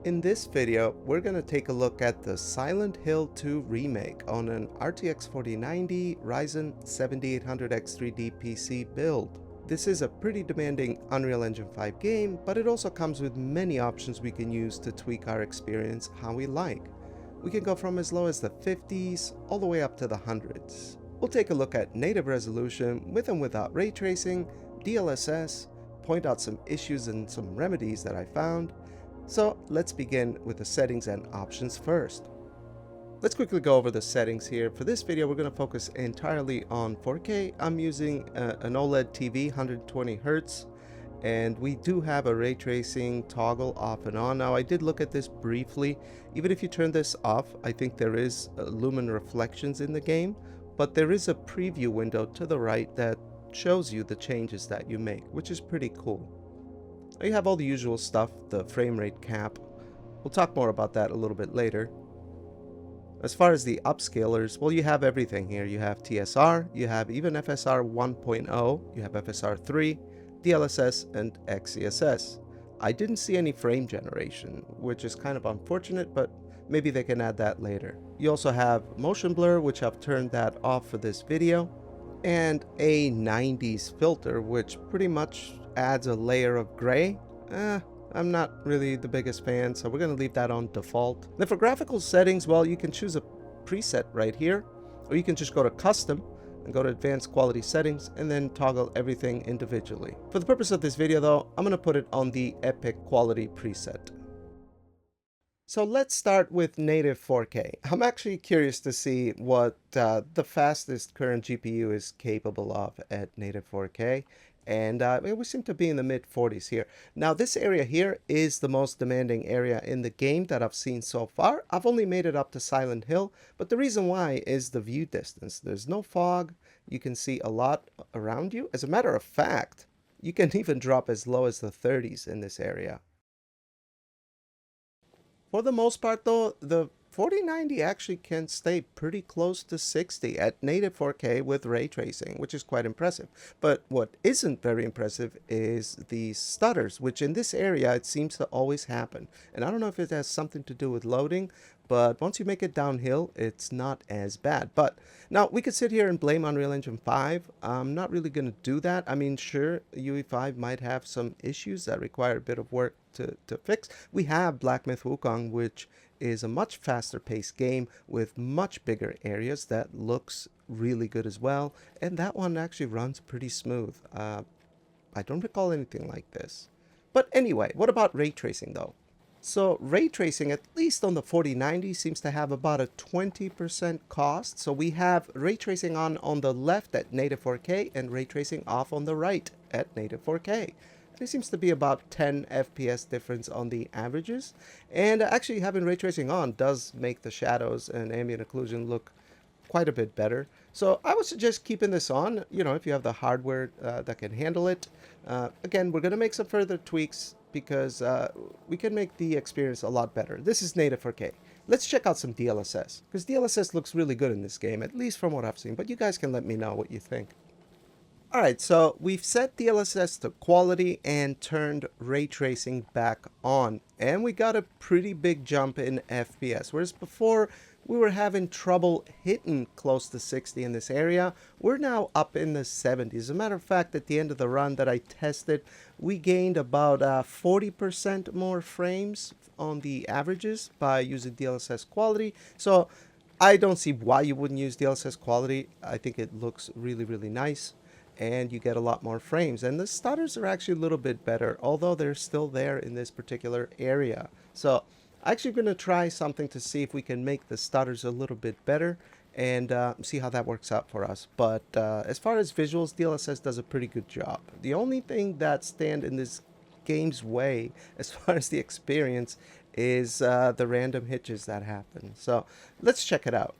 In this video, we're going to take a look at the Silent Hill 2 remake on an RTX 4090 Ryzen 7800X3D PC build. This is a pretty demanding Unreal Engine 5 game, but it also comes with many options we can use to tweak our experience how we like. We can go from as low as the 50s all the way up to the hundreds. We'll take a look at native resolution with and without ray tracing, DLSS, point out some issues and some remedies that I found. So let's begin with the settings and options first. Let's quickly go over the settings here. For this video, we're going to focus entirely on 4K. I'm using an OLED TV, 120 Hz, and we do have a ray tracing toggle off and on. Now, I did look at this briefly. Even if you turn this off, I think there is lumen reflections in the game, but there is a preview window to the right that shows you the changes that you make, which is pretty cool. You have all the usual stuff, the frame rate cap. We'll talk more about that a little bit later. As far as the upscalers, well, you have everything here. You have TSR, you have even FSR 1.0, you have FSR 3, DLSS, and XeSS. I didn't see any frame generation, which is kind of unfortunate, but maybe they can add that later. You also have motion blur, which I've turned that off for this video, and a 90s filter, which pretty much adds a layer of gray. I'm not really the biggest fan, so we're going to leave that on default. Then for graphical settings, well, you can choose a preset right here, or you can just go to custom and go to advanced quality settings and then toggle everything individually. For the purpose of this video though, I'm going to put it on the epic quality preset. So let's start with native 4K. I'm actually curious to see what the fastest current GPU is capable of at native 4K. And we seem to be in the mid 40s here. Now this area here is the most demanding area in the game that I've seen so far. I've only made it up to Silent Hill, but the reason why is the view distance. There's no fog. You can see a lot around you. As a matter of fact, you can even drop as low as the 30s in this area. For the most part though, the 4090 actually can stay pretty close to 60 at native 4K with ray tracing, which is quite impressive. But what isn't very impressive is the stutters, which in this area it seems to always happen. And I don't know if it has something to do with loading, but once you make it downhill, it's not as bad. But now we could sit here and blame Unreal Engine 5. I'm not really going to do that. I mean, sure, UE5 might have some issues that require a bit of work to fix. We have Black Myth Wukong, which is a much faster paced game with much bigger areas that looks really good as well. And that one actually runs pretty smooth. I don't recall anything like this. But anyway, what about ray tracing though? So ray tracing, at least on the 4090, seems to have about a 20% cost. So we have ray tracing on the left at native 4K and ray tracing off on the right at native 4K. There seems to be about 10 FPS difference on the averages. And actually having ray tracing on does make the shadows and ambient occlusion look quite a bit better. So I would suggest keeping this on, if you have the hardware that can handle it. Again, we're going to make some further tweaks because we can make the experience a lot better. This is native 4K. Let's check out some DLSS, because DLSS looks really good in this game, at least from what I've seen, but you guys can let me know what you think. Alright, so we've set DLSS to quality and turned ray tracing back on, and we got a pretty big jump in FPS, whereas before we were having trouble hitting close to 60 in this area. We're now up in the 70s. As a matter of fact, at the end of the run that I tested, we gained about 40% more frames on the averages by using DLSS quality. So I don't see why you wouldn't use DLSS quality. I think it looks really, really nice, and you get a lot more frames. And the stutters are actually a little bit better, although they're still there in this particular area. So I'm actually going to try something to see if we can make the stutters a little bit better and see how that works out for us. But as far as visuals, DLSS does a pretty good job. The only thing that stands in this game's way as far as the experience is the random hitches that happen. So let's check it out.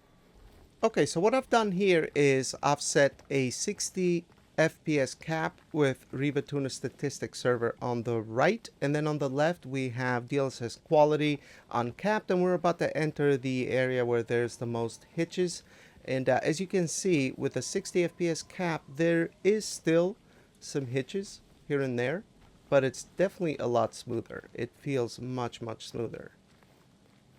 Okay, so what I've done here is I've set a 60 FPS cap with Riva Tuna Statistics server on the right, and then on the left we have DLSS quality uncapped, and we're about to enter the area where there's the most hitches. And as you can see, with the 60 FPS cap, there is still some hitches here and there, but it's definitely a lot smoother. It feels much, much smoother.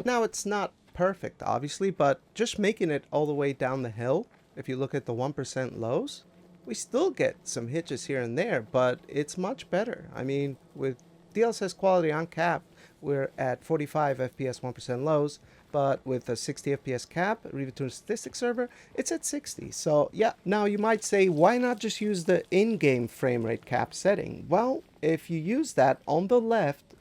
Now, it's not perfect, obviously, but just making it all the way down the hill, if you look at the 1% lows, we still get some hitches here and there, but it's much better. I mean, with DLSS quality on cap, we're at 45 FPS 1% lows, but with a 60 FPS cap, Rivatune Statistics Server, it's at 60. So yeah, now you might say, why not just use the in-game frame rate cap setting? Well, if you use that on the left,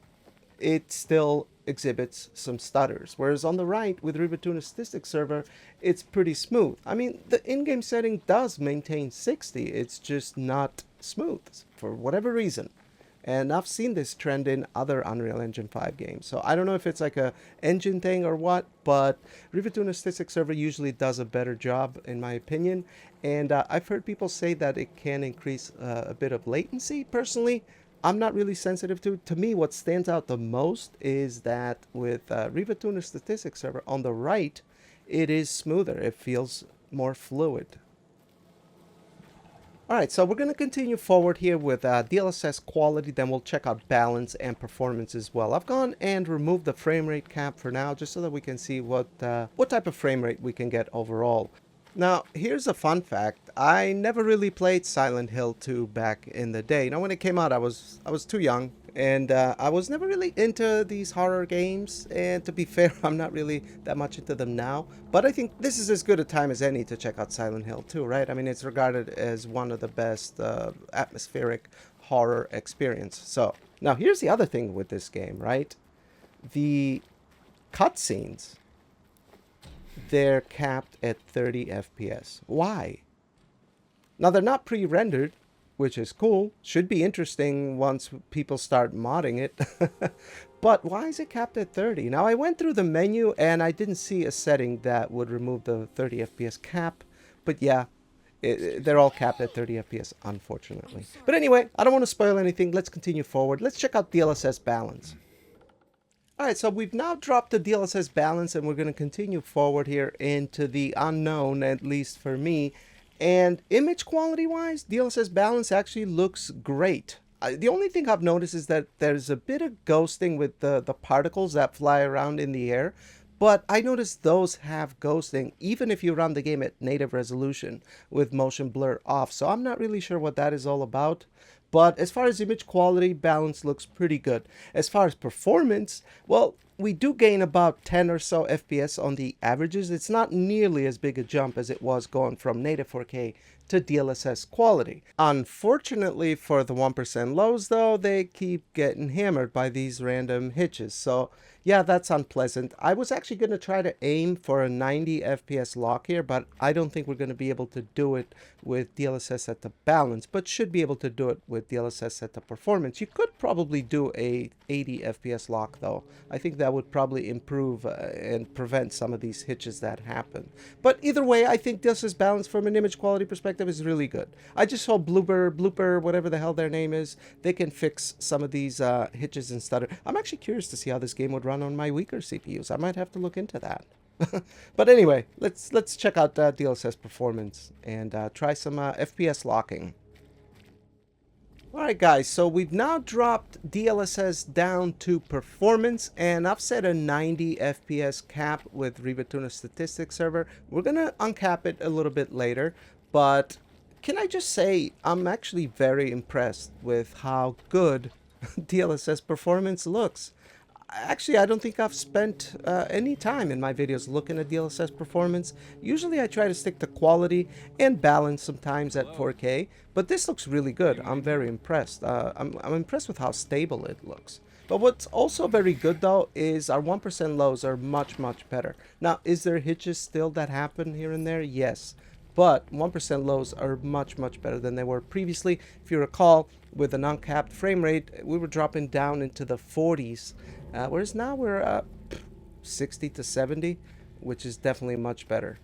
it still exhibits some stutters, whereas on the right with Rivatune Statistics Server, it's pretty smooth. I mean, the in-game setting does maintain 60, it's just not smooth for whatever reason. And I've seen this trend in other Unreal Engine 5 games. So I don't know if it's like a engine thing or what, but Rivatune Statistics Server usually does a better job, in my opinion. And I've heard people say that it can increase a bit of latency. Personally, I'm not really sensitive to. To me, what stands out the most is that with Rivatune Statistics Server on the right, it is smoother. It feels more fluid. Alright, so we're going to continue forward here with DLSS quality, then we'll check out balance and performance as well. I've gone and removed the frame rate cap for now, just so that we can see what type of frame rate we can get overall. Now, here's a fun fact. I never really played Silent Hill 2 back in the day. You know, when it came out, I was too young, and I was never really into these horror games. And to be fair, I'm not really that much into them now. But I think this is as good a time as any to check out Silent Hill 2, right? I mean, it's regarded as one of the best atmospheric horror experience. So, now here's the other thing with this game, right? The cutscenes, they're capped at 30 FPS. Why? Now, they're not pre-rendered, which is cool. Should be interesting once people start modding it. But why is it capped at 30? Now, I went through the menu and I didn't see a setting that would remove the 30 FPS cap. But yeah, they're all capped at 30 FPS, unfortunately. But anyway, I don't want to spoil anything. Let's continue forward. Let's check out DLSS Balance. Alright, so we've now dropped the DLSS balance and we're going to continue forward here into the unknown, at least for me. And image quality wise, DLSS balance actually looks great. The only thing I've noticed is that there's a bit of ghosting with the particles that fly around in the air. But I noticed those have ghosting even if you run the game at native resolution with motion blur off. So I'm not really sure what that is all about. But as far as image quality, balance looks pretty good. As far as performance, well, we do gain about 10 or so FPS on the averages. It's not nearly as big a jump as it was going from native 4K to DLSS quality. Unfortunately for the 1% lows though, they keep getting hammered by these random hitches. So yeah, that's unpleasant. I was actually going to try to aim for a 90 FPS lock here, but I don't think we're going to be able to do it with DLSS at the balance, but should be able to do it with DLSS at the performance. You could probably do a 80 FPS lock though. I think that would probably improve and prevent some of these hitches that happen. But either way, I think DLSS balance from an image quality perspective is really good. I just hope Bloober, whatever the hell their name is, they can fix some of these hitches and stutter. I'm actually curious to see how this game would run on my weaker CPUs. I might have to look into that. But anyway, let's check out DLSS performance and try some FPS locking. Alright guys, so we've now dropped DLSS down to performance, and I've set a 90 FPS cap with Rivatune Statistics Server. We're gonna uncap it a little bit later, but can I just say I'm actually very impressed with how good DLSS performance looks. Actually, I don't think I've spent any time in my videos looking at DLSS performance. Usually I try to stick to quality and balance sometimes at 4K, but this looks really good. I'm very impressed. I'm impressed with how stable it looks. But what's also very good though is our 1% lows are much, much better. Now, is there hitches still that happen here and there? Yes. But 1% lows are much, much better than they were previously. If you recall, with an uncapped frame rate, we were dropping down into the 40s, whereas now we're 60 to 70, which is definitely much better.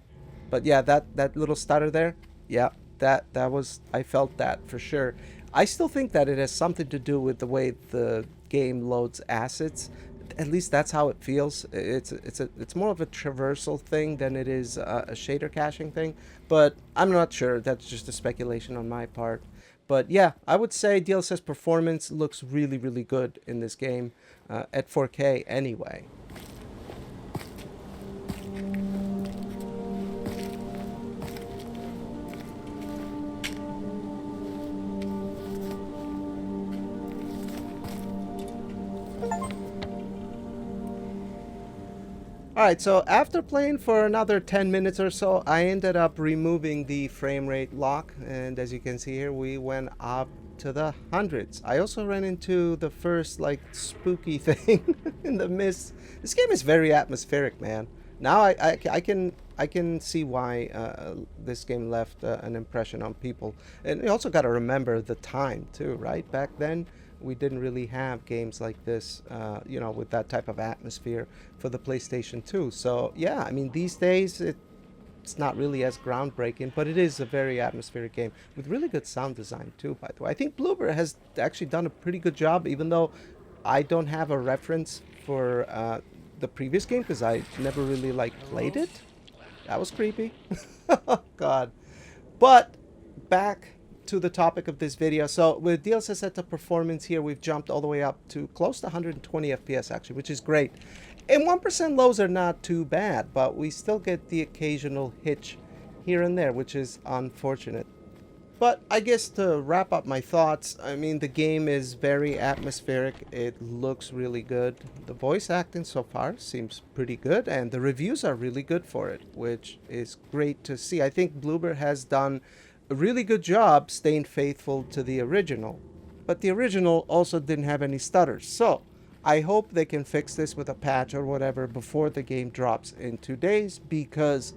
But yeah, that little stutter there, yeah, that was, I felt that for sure. I still think that it has something to do with the way the game loads assets. At least that's how it feels. It's more of a traversal thing than it is a shader caching thing, but I'm not sure. That's just a speculation on my part. But yeah, I would say DLSS Performance looks really, really good in this game at 4K anyway. Alright, so after playing for another 10 minutes or so, I ended up removing the frame rate lock, and as you can see here, we went up to the hundreds. I also ran into the first, like, spooky thing in the mist. This game is very atmospheric, man. Now I can see why this game left an impression on people. And you also got to remember the time, too, right? Back then, we didn't really have games like this, you know, with that type of atmosphere for the PlayStation 2. So, yeah, I mean, these days, it's not really as groundbreaking, but it is a very atmospheric game with really good sound design, too, by the way. I think Bloober has actually done a pretty good job, even though I don't have a reference for the previous game, because I never really, like, played it. That was creepy. Oh, God. But, back to the topic of this video. So with DLSS set to performance here, we've jumped all the way up to close to 120 FPS actually, which is great. And 1% lows are not too bad, but we still get the occasional hitch here and there, which is unfortunate. But I guess to wrap up my thoughts, I mean, the game is very atmospheric. It looks really good. The voice acting so far seems pretty good, and the reviews are really good for it, which is great to see. I think Bloober has done a really good job staying faithful to the original, but the original also didn't have any stutters. So I hope they can fix this with a patch or whatever before the game drops in 2 days, because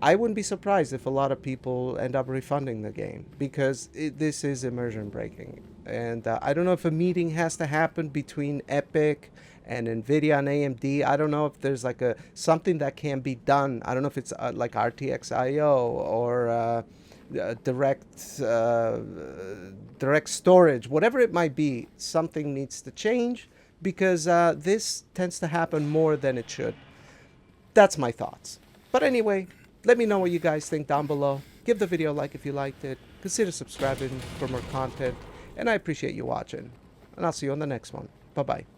I wouldn't be surprised if a lot of people end up refunding the game, because this is immersion breaking. And I don't know if a meeting has to happen between Epic and Nvidia and AMD. I don't know if there's like something that can be done. I don't know if it's like RTX IO or direct storage, whatever it might be. Something needs to change, because this tends to happen more than it should. That's my thoughts. But anyway, let me know what you guys think down below. Give the video a like if you liked it. Consider subscribing for more content, and I appreciate you watching. And I'll see you on the next one. Bye bye.